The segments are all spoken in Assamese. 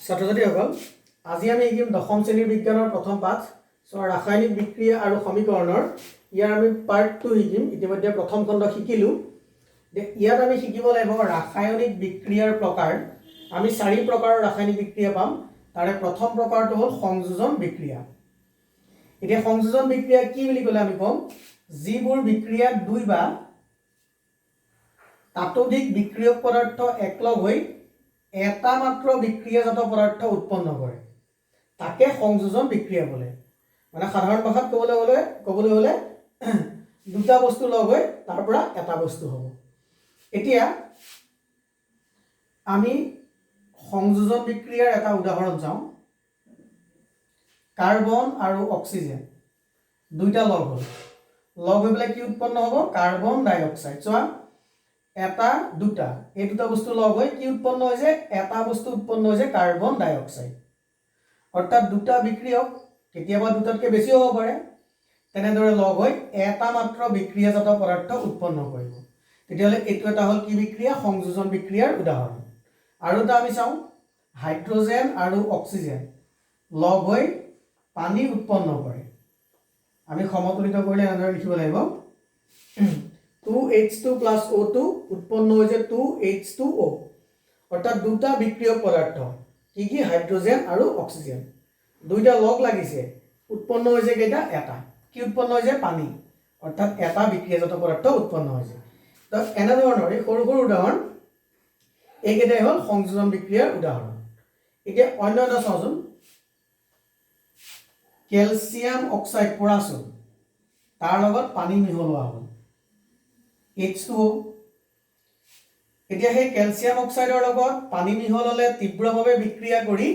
ছাত্ৰ ছাত্ৰীসকল আজি আমি শিকিম দশম শ্ৰেণীৰ বিজ্ঞানৰ প্ৰথম পাঠ ৰাসায়নিক বিক্ৰিয়া আৰু সমীকৰণৰ ইয়াৰ আমি পাৰ্ট 2 শিকিম ইতিমধ্যে প্ৰথম খণ্ড শিকিলো ইয়াত আমি শিকিব লাগিব ৰাসায়নিক বিক্ৰিয়াৰ প্ৰকাৰ আমি 4 প্ৰকাৰৰ ৰাসায়নিক বিক্ৰিয়া পাম তাৰে প্ৰথম প্ৰকাৰটো হ'ল সংযোজন বিক্ৰিয়া এতিয়া সংযোজন বিক্ৰিয়া কি বুলি ক'লে আমি কম যিবোৰ বিক্ৰিয়া দুই বা তাতোধিক বিক্ৰিয়ক পদাৰ্থ একলগ হৈ এটা মাত্ৰ বিক্ৰিয়াজাত পদাৰ্থ উৎপন্ন কৰে তাকে সংযোজন বিক্ৰিয়া বলে মানে সাধাৰণ ভাষাত ক'বলৈ হলে দুটা বস্তু লগ হৈ তাৰ পৰা এটা বস্তু হ'ব এতিয়া আমি সংযোজন বিক্ৰিয়াৰ এটা উদাহৰণ চাওঁ কাৰ্বন আৰু অক্সিজেন দুইটা লগ হৈ পেলাই কি উৎপন্ন হ'ব কাৰ্বন ডাই অক্সাইড চোৱা এটা দুটা এই দুটা বস্তু লগ হৈ কি উৎপন্ন হৈছে এটা বস্তু উৎপন্ন হৈছে কাৰ্বন ডাই অক্সাইড অৰ্থাৎ দুটা বিক্ৰিয়ক কেতিয়াবা দুটাতকৈ বেছি হ'ব পাৰে তেনেদৰে লগ হৈ এটা মাত্ৰ বিক্ৰিয়াজাত পদাৰ্থ উৎপন্ন কৰিব তেতিয়াহ'লে এইটো এটা হ'ল কি বিক্ৰিয়া সংযোজন বিক্ৰিয়াৰ উদাহৰণ আৰু এটা আমি চাওঁ হাইড্ৰজেন আৰু অক্সিজেন লগ হৈ পানী উৎপন্ন কৰে আমি সমতুলিত কৰিলে এনেদৰে লিখিব লাগিব 2H2 plus O2 উৎপন্ন হৈছে 2H2O অৰ্থাৎ দুটা বিক্ৰিয়ক পদাৰ্থ কি কি হাইড্ৰজেন আৰু অক্সিজেন দুইটা লগ লাগিছে উৎপন্ন হৈছে কেইটা এটা কি উৎপন্ন হৈছে পানী অৰ্থাৎ এটা বিক্ৰিয়াজাত পদাৰ্থ উৎপন্ন হৈছে তো এনে ধৰণৰ এই সৰু সৰু উদাহৰণ এইকেইটাই হ'ল সংযোজন বিক্ৰিয়াৰ উদাহৰণ এতিয়া অন্য এটা চাওঁচোন কেলছিয়াম অক্সাইড পৰাচোন তাৰ লগত পানী মিহলোৱা হ'ল H2O এতিয়া সেই কেলছিয়াম অক্সাইডৰ লগত পানী মিহলালে তীব্ৰভাৱে বিক্ৰিয়া কৰি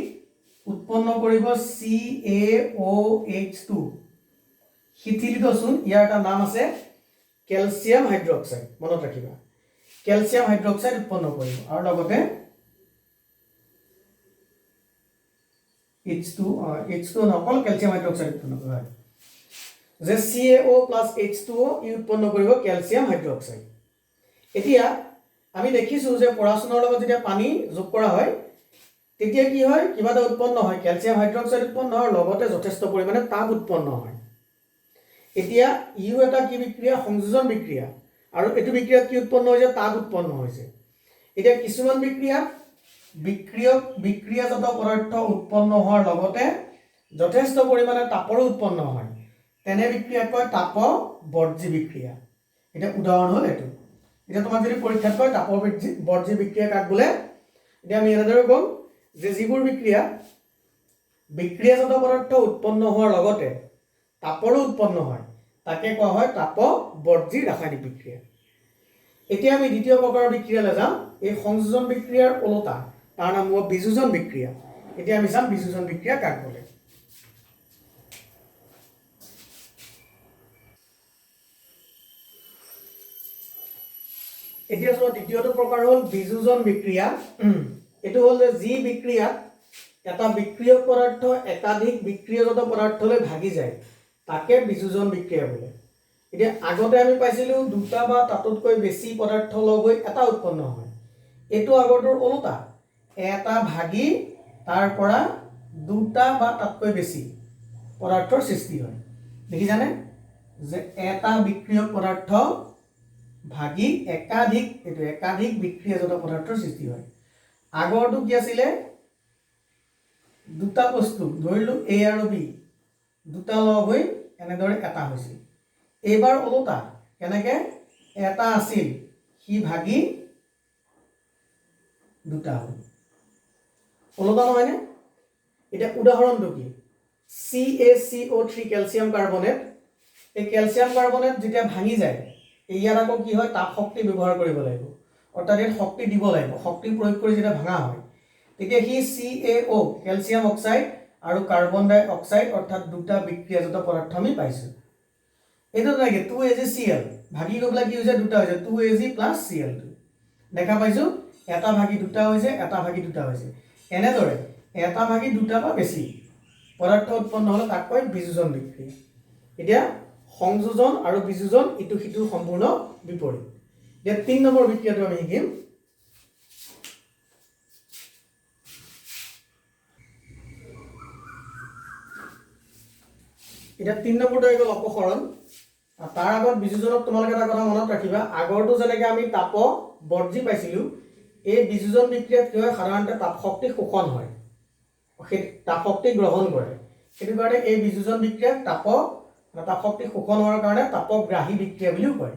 উৎপন্ন কৰিব CaOH2 শিথিলিতচোন ইয়াৰ এটা নাম আছে কেলছিয়াম হাইড্ৰক্সাইড মনত ৰাখিবা কেলছিয়াম হাইড্ৰক্সাইড উৎপন্ন কৰিব আৰু লগতে H2 নকল কেলছিয়াম হাইড্ৰক্সাইড উৎপন্ন কৰিব যে CaO plus H2O ই উৎপন্ন কৰিব কেলছিয়াম হাইড্ৰক্সাইড এতিয়া আমি দেখিছো যে পৰাচনৰ লগত যেতিয়া পানী যোগ কৰা হয় তেতিয়া কি হয় কিবা এটা উৎপন্ন হয় কেলছিয়াম হাইড্ৰক্সাইড উৎপন্ন হয় লগতে যথেষ্ট পৰিমাণে তাপ উৎপন্ন হয় এতিয়া ইউ এটা কি বিক্ৰিয়া সংযোজন বিক্ৰিয়া আৰু এটো বিক্ৰিয়াত কি উৎপন্ন হৈছে তাপ উৎপন্ন হৈছে এতিয়া কিছুমান বিক্ৰিয়াত বিক্ৰিয়াজাত পদাৰ্থ উৎপন্ন হোৱাৰ লগতে যথেষ্ট পৰিমাণে তাপৰো উৎপন্ন হয় তেনে বিক্ৰিয়াক কয় তাপবৰ্জী বিক্ৰিয়া এটা উদাহৰণ হ'ল এটো এটা তোমাক যদি পৰীক্ষাত কয় তাপবৰ্জী বিক্ৰিয়া কাক বোলে এতিয়া আমি এনেদৰে কম যে যিবোৰ বিক্ৰিয়াজাত পদাৰ্থ উৎপন্ন হোৱাৰ লগতে তাপৰো উৎপন্ন হয় তাকে কোৱা হয় তাপবৰ্জী ৰাসায়নিক বিক্ৰিয়া এতিয়া আমি দ্বিতীয় প্ৰকাৰৰ বিক্ৰিয়ালৈ যাম এই সংযোজন বিক্ৰিয়াৰ ওলোটা তাৰ নাম হ'ব বিযোজন বিক্ৰিয়া এতিয়া আমি চাম বিযোজন বিক্ৰিয়া কাক বোলে এতিয়া চোৱা দ্বিতীয়টো প্ৰকাৰ হ'ল বিযোজন বিক্ৰিয়া এটো হ'ল যে যি বিক্ৰিয়াত এটা বিক্ৰিয়ক পদাৰ্থ একাধিক বিক্ৰিয়াজাত পদাৰ্থলৈ ভাগি যায় তাকে বিযোজন বিক্ৰিয়া বোলে এতিয়া আগতে আমি পাইছিলো দুটা বা তাতোতকৈ বেছি পদাৰ্থ লগ হৈ এটা উৎপন্ন হয় এটো আগৰটোৰ ওলোটা এটা ভাগি তাৰ পৰা দুটা বা তাতকৈ বেছি পদাৰ্থৰ সৃষ্টি হয় দেখিছানে যে এটা বিক্ৰিয়ক পদাৰ্থ ভাগি একাধিক বিক্ৰিয়াজাত পদাৰ্থৰ সৃষ্টি হয় আগৰটো কি আছিল দুটা বস্তু ধৰিলো A আৰু B দুটা লগ হৈ এনেদৰে এটা হৈছিল এইবাৰ ওলোটা কেনেকে এটা আছিল সি ভাগি দুটা হ'ল ওলোটা নহয়নে এটা উদাহৰণটো কি CaCO3 কেলছিয়াম কাৰ্বনেট এই কেলছিয়াম কাৰ্বনেট যেতিয়া ভাঙি যায় ইয়াৰ আকৌ কি হয় তাপ শক্তি ব্যৱহাৰ কৰিব লাগিব অৰ্থাৎ এই শক্তি দিব লাগিব শক্তি প্ৰয়োগ কৰি যেতিয়া ভাঙা হয় তেতিয়া সি CaO কেলছিয়াম অক্সাইড আৰু কাৰ্বন ডাই অক্সাইড অৰ্থাৎ দুটা বিক্ৰিয়াজাত পদাৰ্থ আমি পাইছো এটো লাগে 2AgCl ভাগি গবলা কি হৈছে দুটা হৈছে 2Ag + Cl2 দেখা পাইছো এটা ভাগি দুটা হৈছে এটা ভাগি দুটা হৈছে এনেদৰে এটা ভাগি দুটা বা বেছি পদাৰ্থ উৎপন্ন হলে তাক কয় বিযোজন বিক্ৰিয়া এতিয়া সংযোজন আৰু বিযোজন ইটো সিটো সম্পূৰ্ণ বিপৰীত এতিয়া 3 নম্বৰ বিক্ৰিয়াটো আমি শিকিম এটা 3 নম্বৰটো হৈ গ'ল অপসৰণ। তাৰ আগত বিযোজনত তোমালোকে এটা কথা মনত ৰাখিবা, আগৰটো যেনেকৈ আমি তাপ বৰ্জি পাইছিলোঁ, এই বিযোজন বিক্ৰিয়াত কি হয়, সাধাৰণতে তাপ শক্তি শোষণ হয়, সেই তাপ শক্তি গ্ৰহণ কৰে। সেইটো কাৰণে এই বিযোজন বিক্ৰিয়াক তাপ শক্তি শোষণ হোৱাৰ কাৰণে তাপগ্ৰাহী বিক্ৰিয়া বুলিও কয়।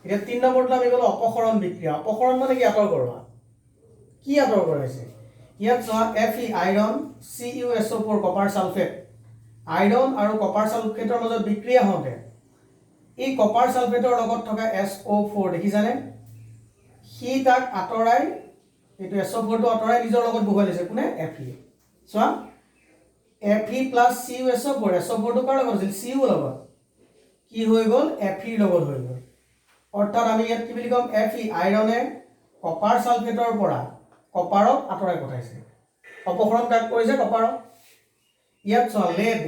এতিয়া 3 নম্বৰটো আমি গ'লো অপসৰণ বিক্ৰিয়া। অপসৰণ মানে কি? আঁতৰ কৰোৱা। কি আঁতৰ কৰাইছে? ইয়াত চোৱা, Fe iron, CuSO4 copper sulphate, iron আৰু কপাৰ ছালফেটৰ মাজত বিক্ৰিয়া হওঁতে এই কপাৰ ছালফেটৰ লগত থকা SO4 দেখিছানে? সি তাক আঁতৰাই, এইটো SO4টো আঁতৰাই নিজৰ লগত বহুৱাই লৈছে। কোনে? Fe। চোৱা, Fe প্লাছ CuSO4, SO4টো কাৰ লগত আছিল? Cu লগত। কি হৈ গ'ল? Fe লগত হৈ গ'ল। অৰ্থাৎ আমি ইয়াত কি বুলি ক'ম? Fe আইৰণে কপাৰ ছালফেটৰ পৰা কপাৰক আঁতৰাই পঠাইছে। অপসৰণ কাক কৰিছে? কপাৰক। ইয়াত চোৱা, লেড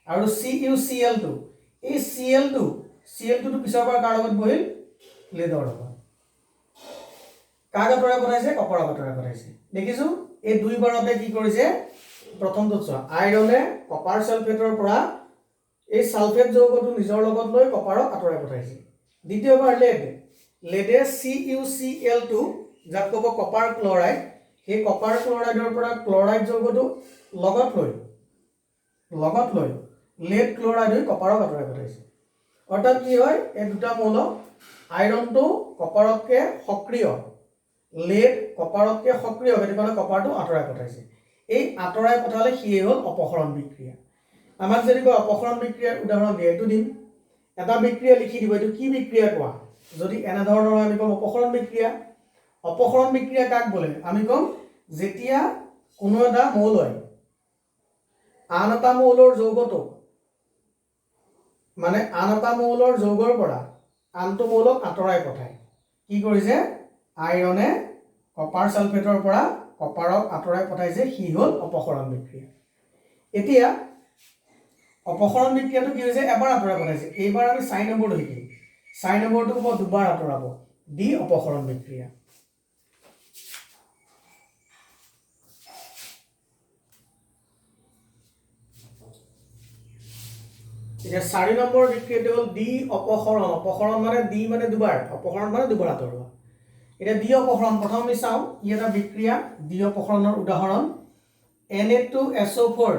আৰু CuCl2, এই Cl2টো পিছৰ পৰা কাৰ লগত বহিল? লেডৰ লগত। কাক আঁতৰাই পঠাইছে? কপাৰক আঁতৰাই পঠাইছে। দেখিছো এই দুইবাৰতে কি কৰিছে? প্ৰথমটোত চোৱা, আইৰণে কপাৰ ছালফেটৰ পৰা এই ছালফেট যৌগটো নিজৰ লগত লৈ কপাৰক আঁতৰাই পঠাইছে। দ্বিতীয়বাৰ লেডে CuCl2, যাক ক'ব কপাৰ ক্লৰাইড, সেই কপাৰ ক্লৰাইডৰ পৰা ক্লৰাইড যৌগটো লগত লৈ লেড ক্লৰাইড হৈ কপাৰক আঁতৰাই পঠাইছে। অৰ্থাৎ কি হয়? এই দুটা মৌল, আইৰণটো কপাৰতকৈ সক্ৰিয়, লেড কপাৰতকৈ সক্ৰিয়, সেইটো কাৰণে কপাৰটো আঁতৰাই পঠাইছে। এই আঁতৰাই পঠালে সিয়ে হ'ল অপসৰণ বিক্ৰিয়া। আমাক যদি কয় অপসৰণ বিক্ৰিয়াৰ উদাহৰণ দিয়ে, এইটো দিম, এটা বিক্ৰিয়া লিখি দিব, এইটো কি বিক্ৰিয়া কোৱা? যদি এনেধৰণৰ আমি ক'ম অপসৰণ বিক্ৰিয়া। অপসৰণ বিক্ৰিয়া কাক বোলে? আমি ক'ম যেতিয়া কোনো এটা মৌলই আন এটা মৌলৰ যৌগটোক, মানে আন এটা মৌলৰ যৌগৰ পৰা আনটো মৌলক আঁতৰাই পঠায়। কি কৰিছে? আইৰণে কপাৰ ছালফেটৰ পৰা কপাৰক আঁতৰাই পঠাইছে, সি হ'ল অপসৰণ বিক্ৰিয়া। এতিয়া অপসৰণ বিক্ৰিয়াটো কি হৈছে? এবাৰ আঁতৰাই পঠাইছে। এইবাৰ আমি 4 নম্বৰটো শিকিম। 4 নম্বৰটো হ'ব দুবাৰ আঁতৰাব, দি অপসৰণ বিক্ৰিয়া। এতিয়া 4 নম্বৰ বিক্ৰিয়াটো হ'ল দি অপসৰণ। অপসৰণ মানে দি মানে দুবাৰ, অপসৰণ মানে দুবাৰ আঁতৰোৱা। এতিয়া দি অপসৰণ প্ৰথম আমি চাওঁ, ই এটা বিক্ৰিয়া। দি অপসৰণৰ উদাহৰণ Na2SO4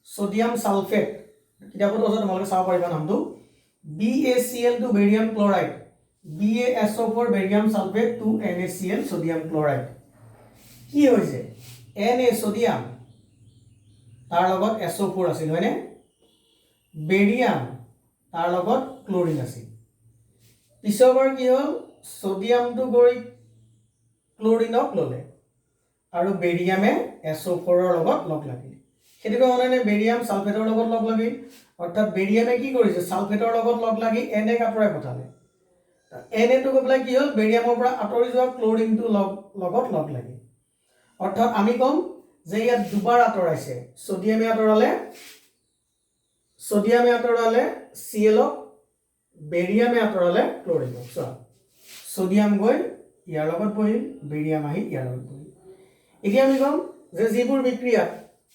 ছডিয়াম ছালফেট, কিতাপতো আছে, তোমালোকে চাব পাৰিবা নামটো। BaCl2 barium chloride, BaSO4 barium sulphate 2NaCl sodium chloride. কি হৈছে? Na ছডিয়াম, তাৰ লগত SO4 আছিল, হয়নে? বেৰিয়াম, তাৰ লগত ক্লৰিন আছিল। পিছৰবাৰ কি হ'ল? ছডিয়ামটো গৈ ক্লৰিনক ল'লে আৰু বেৰিয়ামে SO4ৰ লগত লগ লাগিল। সেইটো কাৰণে বেৰিয়াম ছালফেটৰ লগত লগ লাগিল। অৰ্থাৎ বেৰিয়ামে কি কৰিছে? ছালফেটৰ লগত লগ লাগি Naক আঁতৰাই পঠালে। Naটো গৈ পেলাই কি হ'ল? বেৰিয়ামৰ পৰা আঁতৰি যোৱা ক্লৰিনটো লগত লগ লাগিল। অৰ্থাৎ আমি ক'ম যে ইয়াত দুবাৰ আঁতৰাইছে। ছডিয়ামে আঁতৰালে Clক, বেৰিয়ামে আঁতৰালে ক্লৰিনক। চোৱা, ছডিয়াম গৈ ইয়াৰ লগত বহিল, বেৰিয়াম আহি ইয়াৰ লগত বহিল। এতিয়া আমি ক'ম যে যিবোৰ বিক্ৰিয়াত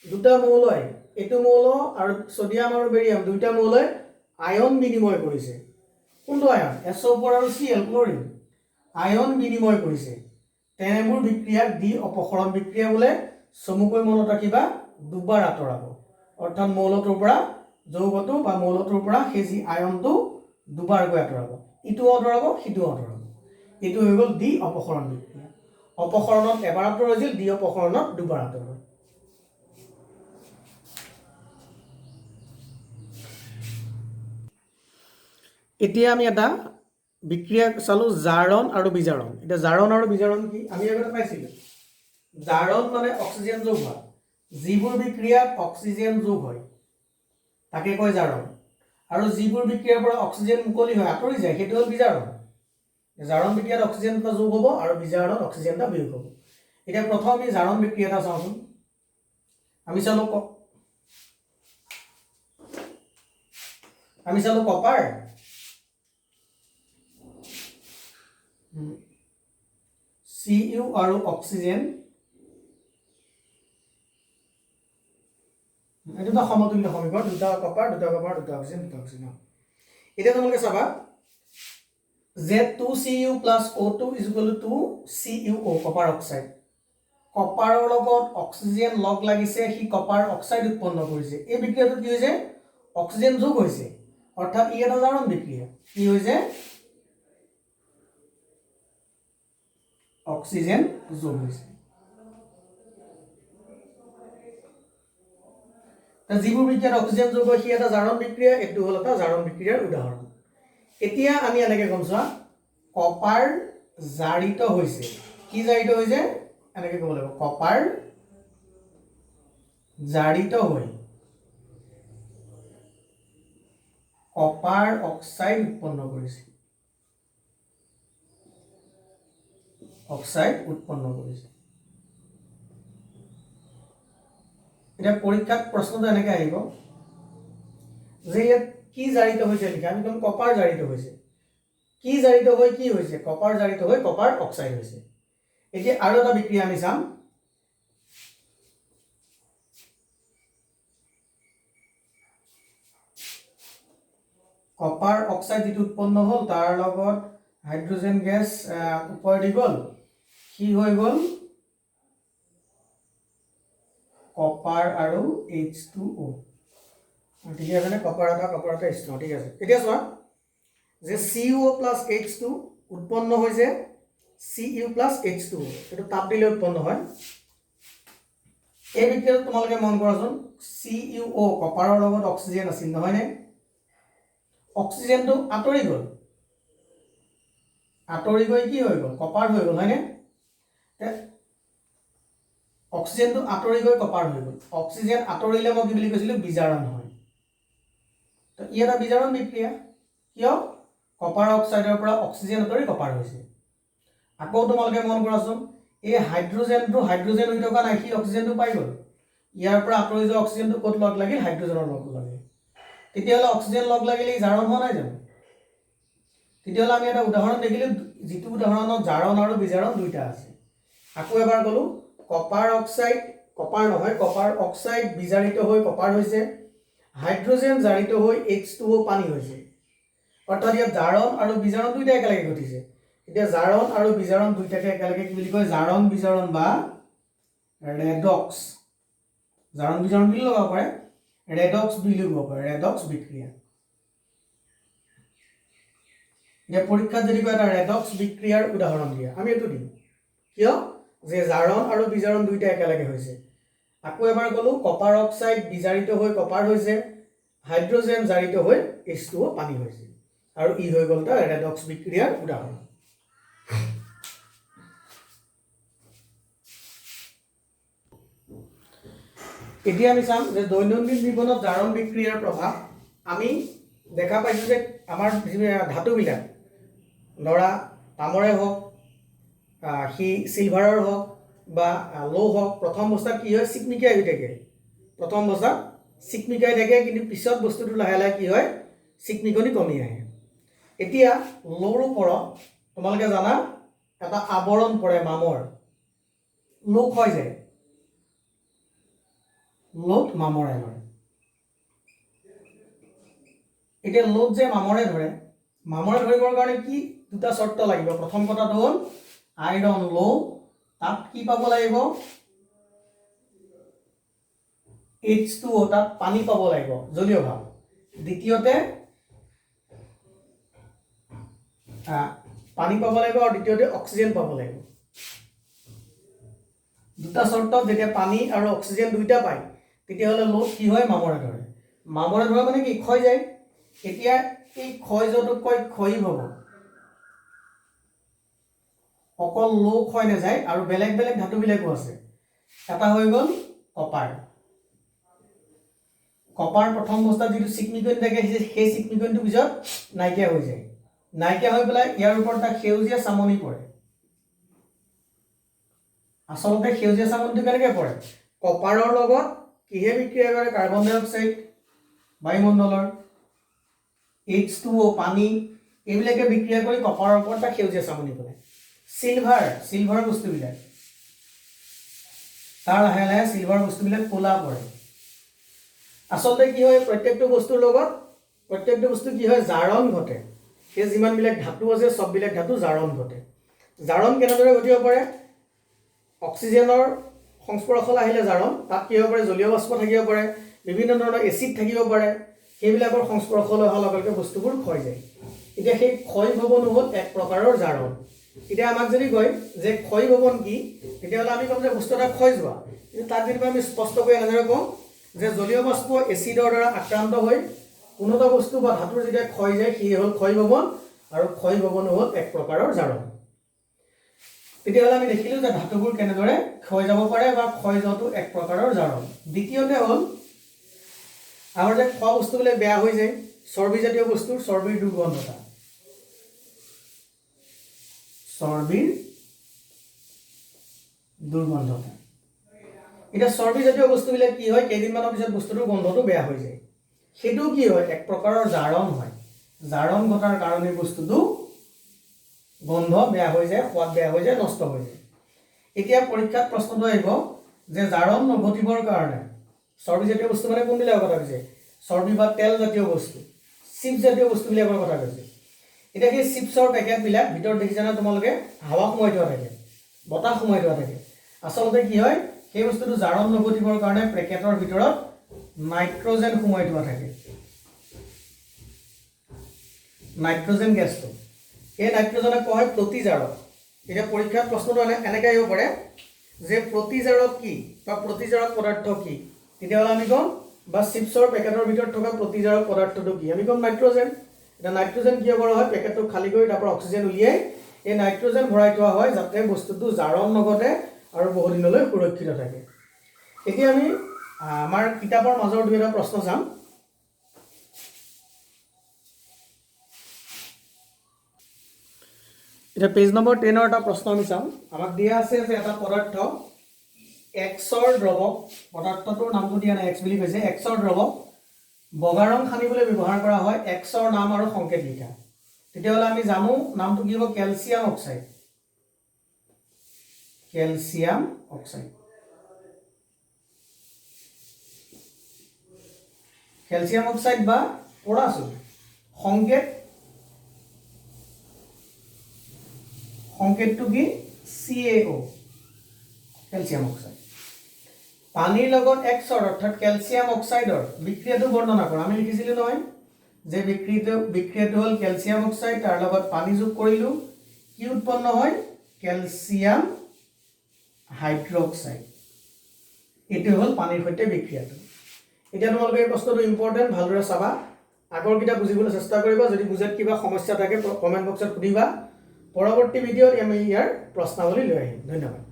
দুটা মৌলই, এইটো মৌল আৰু ছডিয়াম আৰু বেৰিয়াম দুইটা মৌলই আয়ন বিনিময় কৰিছে। কোনটো আয়ন? SO4 আৰু Cl, ক্লৰিন আয়ন বিনিময় কৰিছে। তেনেবোৰ বিক্ৰিয়াক দি অপসৰণ বিক্ৰিয়া বোলে। চমুকৈ মনত ৰাখিবা, দুবাৰ আঁতৰাব। অৰ্থাৎ মৌলটোৰ পৰা যৌগটো বা মৌলটোৰ পৰা সেই যি আয়নটো দুবাৰকৈ আঁতৰাব, ইটোও আঁতৰাব, সিটোও আঁতৰাব। এইটো হৈ গ'ল দি অপসৰণ বিক্ৰিয়া। অপসৰণত এবাৰ আঁতৰাইছিল, দি অপসৰণত দুবাৰ আঁতৰাব। এতিয়া আমি এটা বিক্ৰিয়া চালো, জাৰণ আৰু বিজাৰণ। এতিয়া জাৰণ আৰু বিজাৰণ কি? আমি আগতে পাইছিলোঁ, জাৰণ মানে অক্সিজেন যোগ হয়। যিবোৰ বিক্ৰিয়াত অক্সিজেন যোগ হয় তাকে কয় জাৰণ। আৰু যিবোৰ বিক্ৰিয়াৰ পৰা অক্সিজেন মুকলি হয়, আঁতৰি যায়, সেইটো হ'ল বিজাৰণ। জাৰণ বিক্ৰিয়াত অক্সিজেন এটা যোগ হ'ব আৰু বিজাৰণত অক্সিজেন এটা বিয়োগ হ'ব। এতিয়া প্ৰথম আমি জাৰণ বিক্ৰিয়া এটা চাওঁচোন। আমি চালো কপাৰ, Cu আৰু অক্সিজেন দুটা সমতুল্য সমীকৰণ দুটা কপাৰ দুটা অক্সিজেন এতিয়া তোমালোকে চাবা যে 2Cu + O2 = 2CuO copper oxide কপাৰৰ লগত অক্সিজেন লগ লাগিছে সি কপাৰ অক্সাইড উৎপন্ন কৰিছে এই বিক্ৰিয়াটো কি হৈছে অক্সিজেন যোগ হৈছে অৰ্থাৎ ই এটা জাৰণ বিক্ৰিয়া কি হৈছে অক্সিজেন যোগ হৈছে যিবোৰ বিক্ৰিয়াত অক্সিজেন যোগ হয় সি এটা জাৰণ বিক্ৰিয়া এইটো হ'ল এটা জাৰণ বিক্ৰিয়াৰ উদাহৰণ এতিয়া আমি এনেকে কম চোৱা কপাৰ জাৰিত হৈছে কি জাৰিত হৈছে এনেকে ক'ব লাগিব কপাৰ জাৰিত হৈ কপাৰ অক্সাইড উৎপন্ন কৰিছে এটা পৰীক্ষাত প্ৰশ্নটো এনেকৈ আহিব যে ইয়াত কি জাৰিত হৈছে লিখা আমি ক'ম কপাৰ জাৰিত হৈছে কি জাৰিত হৈ কি হৈছে কপাৰ জাৰিত হৈ কপাৰ অক্সাইড হৈছে এতিয়া আৰু এটা বিক্ৰিয়া আমি চাম কপাৰ অক্সাইড যেটো উৎপন্ন হ'ল তাৰ লগত হাইড্ৰোজেন গেছ ওপৰ দি গ'ল কি হৈ গ'ল কপাৰ আৰু H2O ঠিক আছে নে কপাৰ এটা H2O ঠিক আছে এতিয়া চোৱা যে CuO + H2 উৎপন্ন হৈছে Cu + H2O এটো তাপ দিলে উৎপন্ন হয় এই বিক্ৰিয়াটো তোমালোকে মন কৰাচোন CuO কপাৰৰ লগত অক্সিজেন আছিল নহয় নে অক্সিজেনটো আঁতৰি গ'ল আঁতৰি গৈ কি হৈ গ'ল কপাৰ হৈ গ'ল হয়নে অক্সিজেনটো আঁতৰি গৈ কপাৰ হৈ গ'ল অক্সিজেন আঁতৰিলে মই কি বুলি কৈছিলো বিজাৰণ হয় তো ই এটা বিজাৰণ বিক্ৰিয়া কিয় কপাৰ অক্সাইডৰ পৰা অক্সিজেন আঁতৰি কপাৰ হৈছে আকৌ তোমালোকে মন কৰাচোন এই হাইড্ৰোজেনটো হাইড্ৰোজেন হৈ থকা নাই সি অক্সিজেনটো পাই গ'ল ইয়াৰ পৰা আঁতৰি যোৱা অক্সিজেনটো ক'ত লগ লাগিল হাইড্ৰোজেনৰ লগ লাগিল তেতিয়াহ'লে অক্সিজেন লগ লাগিলে জাৰণ হোৱা নাই জানো তেতিয়াহ'লে আমি এটা উদাহৰণ দেখিলো যিটো উদাহৰণত জাৰণ আৰু বিজাৰণ দুইটা আছে আকৌ এবাৰ ক'লো কপাৰ অক্সাইড কপাৰ নহয় কপাৰ অক্সাইড বিজাৰিত হৈ কপাৰ হৈছে হাইড্ৰোজেন জাৰিত হৈ H2O পানী হৈছে অৰ্থাৎ ইয়াত জাৰণ আৰু বিজাৰণ দুইটা একেলগে ঘটিছে এতিয়া জাৰণ আৰু বিজাৰণ দুইটাকে একেলগে কি বুলি কয় জাৰণ বিজাৰণ বা ৰেডক্স জাৰণ বিজাৰণ বুলি লগাব পাৰে ৰেডক্স বুলি ক'ব পাৰে ৰেডক্স বিক্ৰিয়া যে পৰীক্ষাত যদি এটা ৰেডক্স বিক্ৰিয়াৰ উদাহৰণ দিয়া আমি এটো দিম কিয় যে জাৰণ আৰু বিজাৰণ দুইটা একেলগে হৈছে আকৌ এবাৰ ক'লো কপাৰ অক্সাইড বিজাৰিত হৈ কপাৰ হৈছে হাইড্ৰোজেন জাৰিত হৈ H2O পানী হৈছে আৰু ই হৈ গ'ল তাৰ ৰেডক্স বিক্ৰিয়াৰ উদাহৰণ এতিয়া আমি চাম যে দৈনন্দিন জীৱনত জাৰণ বিক্ৰিয়াৰ প্ৰভাৱ আমি দেখা পাইছো যে আমাৰ ধাতুবিলাক ধৰা তামৰে হওক সি সিলভাৰৰ হওক বা লো হওক প্ৰথম অৱস্থাত কি হয় চিকমিকাই হৈ থাকে প্ৰথম অৱস্থাত চিকমিকাই থাকে কিন্তু পিছত বস্তুটো লাহে লাহে কি হয় চিকমিকনি কমি আহে এতিয়া লোৰ ওপৰত তোমালোকে জানা এটা আৱৰণ পৰে মামৰ লো হৈ যায় লোত মামৰে ধৰে এতিয়া লোত যে মামৰে ধৰিবৰ কাৰণে কি দুটা শৰ্ত লাগিব প্ৰথম কথাটো হ'ল আইৰন লো তাত কি পাব লাগিব H2O তাত পানী পাব লাগিব জলীয় ভাৱ দ্বিতীয়তে পানী পাব লাগিব আৰু দ্বিতীয়তে অক্সিজেন পাব লাগিব দুটা শৰ্তত যেতিয়া পানী আৰু অক্সিজেন দুইটা পায় তেতিয়াহ'লে লোত কি হয় মামৰে ধৰে মানে কি ক্ষয় যায় এতিয়া এই ক্ষয় যোৱাটোতকৈ ক্ষয়ী হ'ব অকল লো ক্ষয় নাযায় আৰু বেলেগ বেলেগ ধাতুবিলাকো আছে এটা হৈ গ'ল কপাৰ প্ৰথম অৱস্থাত যিটো চিকমিকনি থাকে সেই চিকমিকনিটো পিছত নাইকিয়া হৈ যায় নাইকিয়া হৈ পেলাই ইয়াৰ ওপৰত এটা সেউজীয়া চামনি পৰে আচলতে সেউজীয়া চামনিটো কেনেকৈ পৰে কপাৰৰ লগত কিহে বিক্ৰিয়া কৰে কাৰ্বন ডাই অক্সাইড বায়ুমণ্ডলৰ H2O পানী এইবিলাকে বিক্ৰিয়া কৰি কপাৰৰ ওপৰত এটা সেউজীয়া চামনি পৰে সিলভাৰ বস্তুবিলাক তাৰ লাহে লাহে সিলভাৰ বস্তুবিলাক ক'লা পৰে আচলতে কি হয় প্ৰত্যেকটো বস্তুৰ লগত প্ৰত্যেকটো বস্তু কি হয় জাৰণ ঘটে সেই যিমানবিলাক ধাতু আছে সববিলাক ধাতু জাৰণ ঘটে জাৰণ কেনেদৰে ঘটিব পাৰে অক্সিজেনৰ সংস্পৰ্শলৈ আহিলে জাৰণ তাত কি হ'ব পাৰে জলীয় বাষ্প থাকিব পাৰে বিভিন্ন ধৰণৰ এচিড থাকিব পাৰে সেইবিলাকৰ সংস্পৰ্শলৈ অহাৰ লগে লগে বস্তুবোৰ ক্ষয় যায় এতিয়া সেই ক্ষয় ভৱন হ'ল এক প্ৰকাৰৰ জাৰণ এতিয়া আমাক যদি কয় যে ক্ষয় ভৱন কি তেতিয়াহ'লে আমি ক'ম যে বস্তু এটা ক্ষয় যোৱা কিন্তু তাত যদি আমি স্পষ্টকৈ এনেদৰে কওঁ যে জলীয় বাষ্প এচিডৰ দ্বাৰা আক্ৰান্ত হৈ কোনো এটা বস্তু বা ধাতুৰ যেতিয়া ক্ষয় যায় সি হ'ল ক্ষয় ভৱন আৰু ক্ষয় ভৱন হ'ল এক প্ৰকাৰৰ জাৰণ তেতিয়াহ'লে আমি দেখিলোঁ যে ধাতুবোৰ কেনেদৰে ক্ষয় যাব পাৰে বা ক্ষয় যোৱাটো এক প্ৰকাৰৰ জাৰণ দ্বিতীয়তে হ'ল আমাৰ যে খোৱা বস্তুবিলাক বেয়া হৈ যায় চৰ্বিজাতীয় বস্তুৰ চৰ্বিৰ দুৰ্গন্ধতা চৰ্বিৰ দুৰ্গন্ধতা এটা চৰ্বিজাতীয় বস্তুবিলাক কি হয় কেইদিনমানৰ পিছত বস্তুটোৰ গন্ধটো বেয়া হৈ যায় সেইটো কি হয় এক প্ৰকাৰৰ জাৰণ হয় জাৰণ ঘটাৰ কাৰণে বস্তুটো গন্ধ বেয়া হৈ যায় সোৱাদ বেয়া হৈ যায় নষ্ট হৈ যায় এতিয়া পৰীক্ষাত প্ৰশ্নটো আহিব যে জাৰণ নঘটিবৰ কাৰণে চৰ্বিজাতীয় বস্তু মানে কোনবিলাকৰ কথা কৈছে চৰ্বি বা তেল জাতীয় বস্তু চিপছ জাতীয় বস্তুবিলাকৰ কথা কৈছে এতিয়া সেই চিপছৰ পেকেটবিলাক ভিতৰত দেখিছানে তোমালোকে হাৱা সোমাই থোৱা থাকে বতাহ সোমাই থোৱা থাকে আচলতে কি হয় সেই বস্তুটো জাৰণ নঘটিবৰ কাৰণে পেকেটৰ ভিতৰত নাইট্ৰজেন সোমাই থোৱা থাকে নাইট্ৰজেন গেছটো এই নাইট্ৰজেনক কোৱা হয় প্ৰতিজাৰক এতিয়া পৰীক্ষাত প্ৰশ্নটো এনেকৈ আহিব পাৰে যে প্ৰতিজাৰক কি বা প্ৰতিজাৰক পদাৰ্থ কি তেতিয়াহ'লে আমি ক'ম বা চিপছৰ পেকেটৰ ভিতৰত থকা প্ৰতিজাৰক পদাৰ্থটো কি আমি ক'ম নাইট্ৰজেন এটা নাইট্ৰজেন কিয় কৰা হয় পেকেটটো খালী কৰি তাৰ পৰা অক্সিজেন উলিয়াই এই নাইট্ৰজেন ভৰাই থোৱা হয় যাতে বস্তুটো জাৰণ নঘটে আৰু বহু দিনলৈ সুৰক্ষিত থাকে এতিয়া আমি আমাৰ কিতাপৰ মাজৰ দুই এটা প্ৰশ্ন চাম এটা পেজ নম্বৰ 10 এটা প্ৰশ্ন আমি চাম আমাক দিয়া আছে যে এটা পদাৰ্থ এক্সৰ দ্ৰৱক পদাৰ্থটোৰ নামটো দিয়া নাই এক্স বুলি কৈছে এক্সৰ দ্ৰৱক বগা ৰং সানিবলৈ ব্যৱহাৰ কৰা হয় এক্সৰ নাম আৰু সংকেত লিখা তেতিয়াহ'লে আমি জানো নামটো কি হ'ব calcium oxide calcium oxide calcium oxide বা পৰাচুল সংকেতটো কি CaO কেলছিয়াম অক্সাইড পানীৰ লগত এক্সৰ অৰ্থাৎ কেলছিয়াম অক্সাইডৰ বিক্ৰিয়াটো বৰ্ণনা কৰা আমি লিখিছিলোঁ নহয় যে বিক্ৰিয়াটো হ'ল কেলছিয়াম অক্সাইড তাৰ লগত পানী যোগ কৰিলোঁ কি উৎপন্ন হয় কেলছিয়াম হাইড্ৰক্সাইড এইটো হ'ল পানীৰ সৈতে বিক্ৰিয়াটো এতিয়া তোমালোকে এই প্ৰশ্নটো ইম্পৰ্টেণ্ট ভালদৰে চাবা আগৰকেইটা বুজিবলৈ চেষ্টা কৰিবা যদি বুজাত কিবা সমস্যা থাকে কমেণ্ট বক্সত সুধিবা পৰৱৰ্তী ভিডিঅ'ত আমি ইয়াৰ প্ৰশ্নাৱলী লৈ আহিম ধন্যবাদ